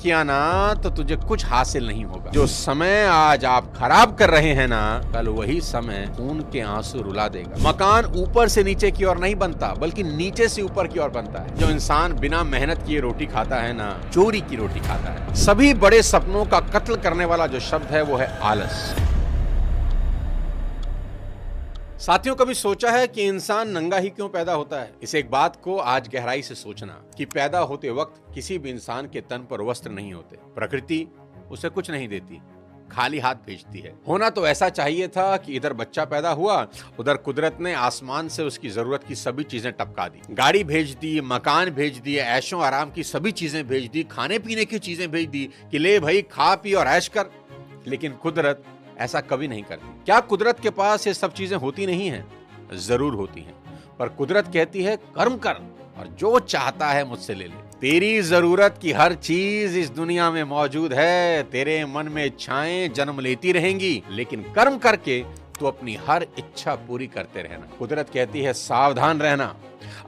किया ना तो तुझे कुछ हासिल नहीं होगा। जो समय आज आप खराब कर रहे हैं ना, कल वही समय खून के आंसू रुला देगा। मकान ऊपर से नीचे की ओर नहीं बनता, बल्कि नीचे से ऊपर की ओर बनता है। जो इंसान बिना मेहनत किए रोटी खाता है ना, चोरी की रोटी खाता है। सभी बड़े सपनों का कत्ल करने वाला जो शब्द है वो है आलस। साथियों, कभी सोचा है कि इंसान नंगा ही क्यों पैदा होता है? इस एक बात को आज गहराई से सोचना कि पैदा होते वक्त किसी भी इंसान के तन पर वस्त्र नहीं होते। प्रकृति उसे कुछ नहीं देती, खाली हाथ भेजती है। होना तो ऐसा चाहिए था कि इधर बच्चा पैदा हुआ, उधर कुदरत ने आसमान से उसकी जरूरत की सभी चीजें टपका दी। गाड़ी भेज दी, मकान भेज दिए, ऐशो आराम की सभी चीजें भेज दी, खाने पीने की चीजें भेज दी कि ले भाई खा पी और ऐश कर। लेकिन कुदरत ऐसा कभी नहीं करती। क्या कुदरत के पास ये सब चीजें होती नहीं हैं? जरूर होती हैं, पर कुदरत कहती है कर्म कर और जो चाहता है मुझसे ले ले। तेरी जरूरत की हर चीज इस दुनिया में मौजूद है। तेरे मन में इच्छाएं जन्म लेती रहेंगी, लेकिन कर्म करके तू अपनी हर इच्छा पूरी करते रहना। कुदरत कहती है सावधान रहना,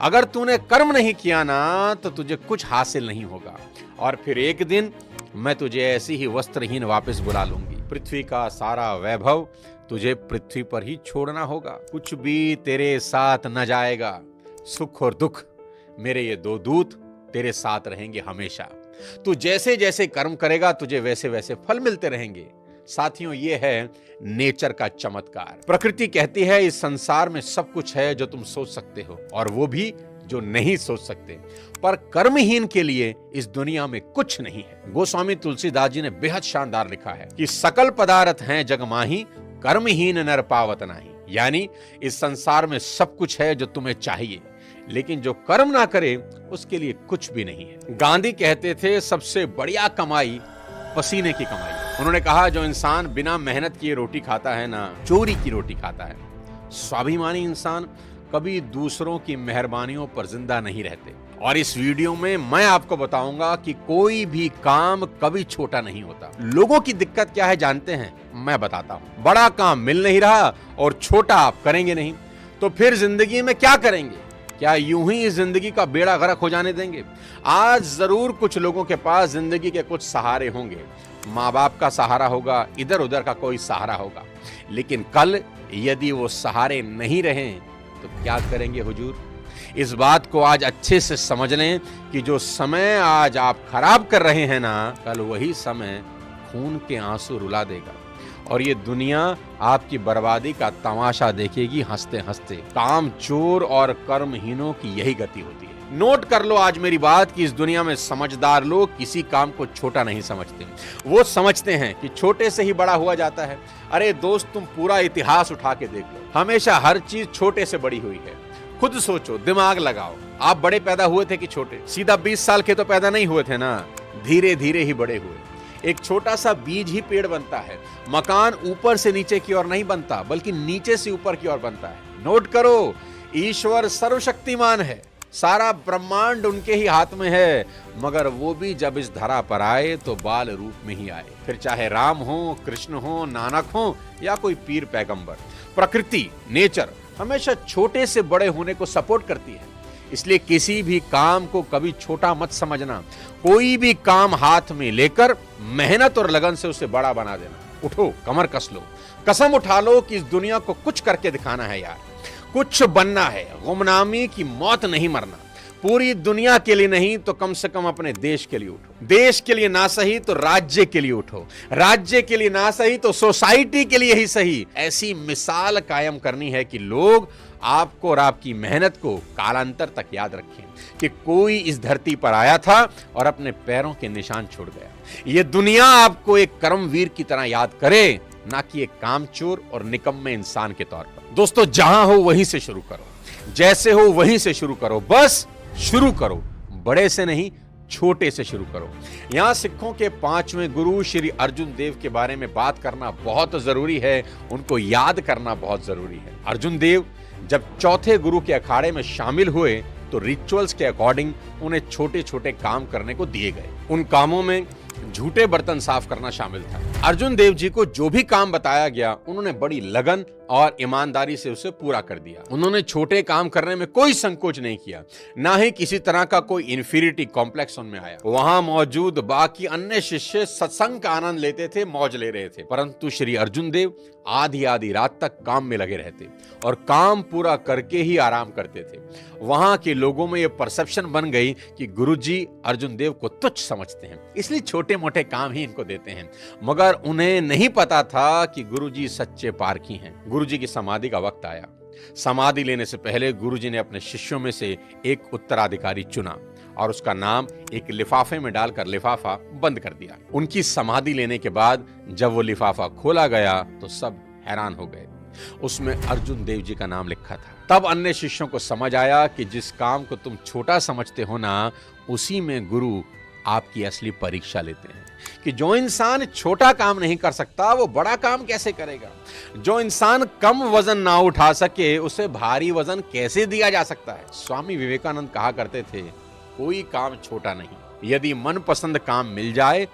अगर तूने कर्म नहीं किया ना तो तुझे कुछ हासिल नहीं होगा, और फिर एक दिन मैं तुझे ऐसी ही वस्त्रहीन वापस बुला लूंगी। पृथ्वी का सारा वैभव तुझे पृथ्वी पर ही छोड़ना होगा। कुछ भी तेरे साथ न जाएगा। सुख और दुख मेरे ये दो दूत तेरे साथ रहेंगे हमेशा। तू जैसे जैसे कर्म करेगा तुझे वैसे वैसे फल मिलते रहेंगे। साथियों, ये है नेचर का चमत्कार। प्रकृति कहती है इस संसार में सब कुछ है जो तुम सोच सकते हो, और वो भी जो नहीं सोच सकते। पर कर्महीन के लिए इस दुनिया में कुछ नहीं है। गोस्वामी तुलसीदास जी ने बेहद शानदार लिखा है कि सकल पदार्थ हैं जग माही, कर्महीन नर पावत नाही। यानी इस संसार में सब कुछ है जो तुम्हें चाहिए, लेकिन जो कर्म ना करे उसके लिए कुछ भी नहीं है। गांधी कहते थे सबसे बढ़िया कमाई पसीने की कमाई। उन्होंने कहा जो इंसान बिना मेहनत किए रोटी खाता है ना, चोरी की रोटी खाता है। स्वाभिमानी इंसान कभी दूसरों की मेहरबानियों पर जिंदा नहीं रहते। और इस वीडियो में मैं आपको बताऊंगा कि कोई भी काम कभी छोटा नहीं होता। लोगों की दिक्कत क्या है जानते हैं? मैं बताता हूं। बड़ा काम मिल नहीं रहा और छोटा आप करेंगे नहीं, तो फिर जिंदगी में क्या करेंगे? क्या यूं ही इस जिंदगी का बेड़ा गर्क हो जाने देंगे? आज जरूर कुछ लोगों के पास जिंदगी के कुछ सहारे होंगे। माँ बाप का सहारा होगा, इधर उधर का कोई सहारा होगा, लेकिन कल यदि वो सहारे नहीं रहे तो क्या करेंगे हुजूर? इस बात को आज अच्छे से समझ लें कि जो समय आज आप खराब कर रहे हैं ना, कल वही समय खून के आंसू रुला देगा, और ये दुनिया आपकी बर्बादी का तमाशा देखेगी हंसते हंसते। काम चोर और कर्महीनों की यही गति होती है। नोट कर लो आज मेरी बात कि इस दुनिया में समझदार लोग किसी काम को छोटा नहीं समझते। वो समझते हैं कि छोटे से ही बड़ा हुआ जाता है। अरे दोस्त, तुम पूरा इतिहास उठा के देख लो, हमेशा हर चीज छोटे से बड़ी हुई है। खुद सोचो, दिमाग लगाओ, आप बड़े पैदा हुए थे कि छोटे? सीधा 20 साल के तो पैदा नहीं हुए थे ना, धीरे धीरे ही बड़े हुए। एक छोटा सा बीज ही पेड़ बनता है। मकान ऊपर से नीचे की ओर नहीं बनता, बल्कि नीचे से ऊपर की ओर बनता है। नोट करो, ईश्वर सर्वशक्तिमान है, सारा ब्रह्मांड उनके ही हाथ में है, मगर वो भी जब इस धरा पर आए तो बाल रूप में ही आए। फिर चाहे राम हो, कृष्ण हो, नानक हो या कोई पीर पैगंबर, प्रकृति, नेचर हमेशा छोटे से बड़े होने को सपोर्ट करती है। इसलिए किसी भी काम को कभी छोटा मत समझना। कोई भी काम हाथ में लेकर मेहनत और लगन से उसे बड़ा बना देना। उठो, कमर कस लो, कसम उठा लो कि इस दुनिया को कुछ करके दिखाना है यार, कुछ बनना है। गुमनामी की मौत नहीं मरना। पूरी दुनिया के लिए नहीं तो कम से कम अपने देश के लिए उठो। देश के लिए ना सही तो राज्य के लिए उठो। राज्य के लिए ना सही तो सोसाइटी के लिए ही सही। ऐसी मिसाल कायम करनी है कि लोग आपको और आपकी मेहनत को कालांतर तक याद रखें कि कोई इस धरती पर आया था और अपने पैरों के निशान छोड़ गया। ये दुनिया आपको एक कर्मवीर की तरह याद करे, ना कि एक कामचोर और निकम्मे इंसान के तौर पर। दोस्तों, जहां हो वहीं से शुरू करो, जैसे हो वहीं से शुरू करो, बस शुरू करो। बड़े से नहीं, छोटे से शुरू करो। यहाँ सिखों के 5वें गुरु श्री अर्जुन देव के बारे में बात करना बहुत जरूरी है, उनको याद करना बहुत जरूरी है। अर्जुन देव जब चौथे गुरु के अखाड़े में शामिल हुए तो रिचुअल्स के अकॉर्डिंग उन्हें छोटे छोटे काम करने को दिए गए। उन कामों में झूठे बर्तन साफ करना शामिल था, अर्जुन देव जी को जो भी काम बताया गया उन्होंने बड़ी लगन और ईमानदारी से उसे पूरा कर दिया। उन्होंने छोटे काम करने में कोई संकोच नहीं किया, ना ही किसी तरह का कोई इंफीरियरिटी कॉम्प्लेक्स उनमें आया। वहां मौजूद बाकी अन्य शिष्य सत्संग का आनंद लेते थे, मौज ले रहे थे, परंतु श्री अर्जुन देव आधी आधी रात तक काम में लगे रहते और काम पूरा करके ही आराम करते थे। वहां के लोगों में यह परसेप्शन बन गई कि गुरुजी अर्जुन देव को तुच्छ समझते हैं, इसलिए छोटे मोटे काम ही इनको देते हैं। मगर उन्हें नहीं पता था कि गुरुजी सच्चे पारखी हैं। गुरुजी की समाधि का वक्त आया। समाधि लेने से पहले गुरुजी ने अपने शिष्यों में से एक उत्तराधिकारी चुना और उसका नाम एक लिफाफे में डालकर लिफाफा बंद कर दिया। उनकी समाधि लेने के बाद जब वो लिफाफा खोला गया तो सब हैरान हो गए। उसमें अर्जुन देव जी का नाम लिखा था। तब अन्य शिष्यों को समझ आया कि जिस काम को तुम छोटा समझते हो ना, उसी में गुरु आपकी असली परीक्षा लेते हैं कि जो इंसान छोटा काम नहीं कर सकता वो बड़ा काम कैसे करेगा। जो इंसान कम वजन ना उठा सके उसे भारी वजन कैसे दिया जा सकता है। स्वामी विवेकानंद कहा करते थे, कोई काम छोटा नहीं, यदि मनपसंद काम मिल जाए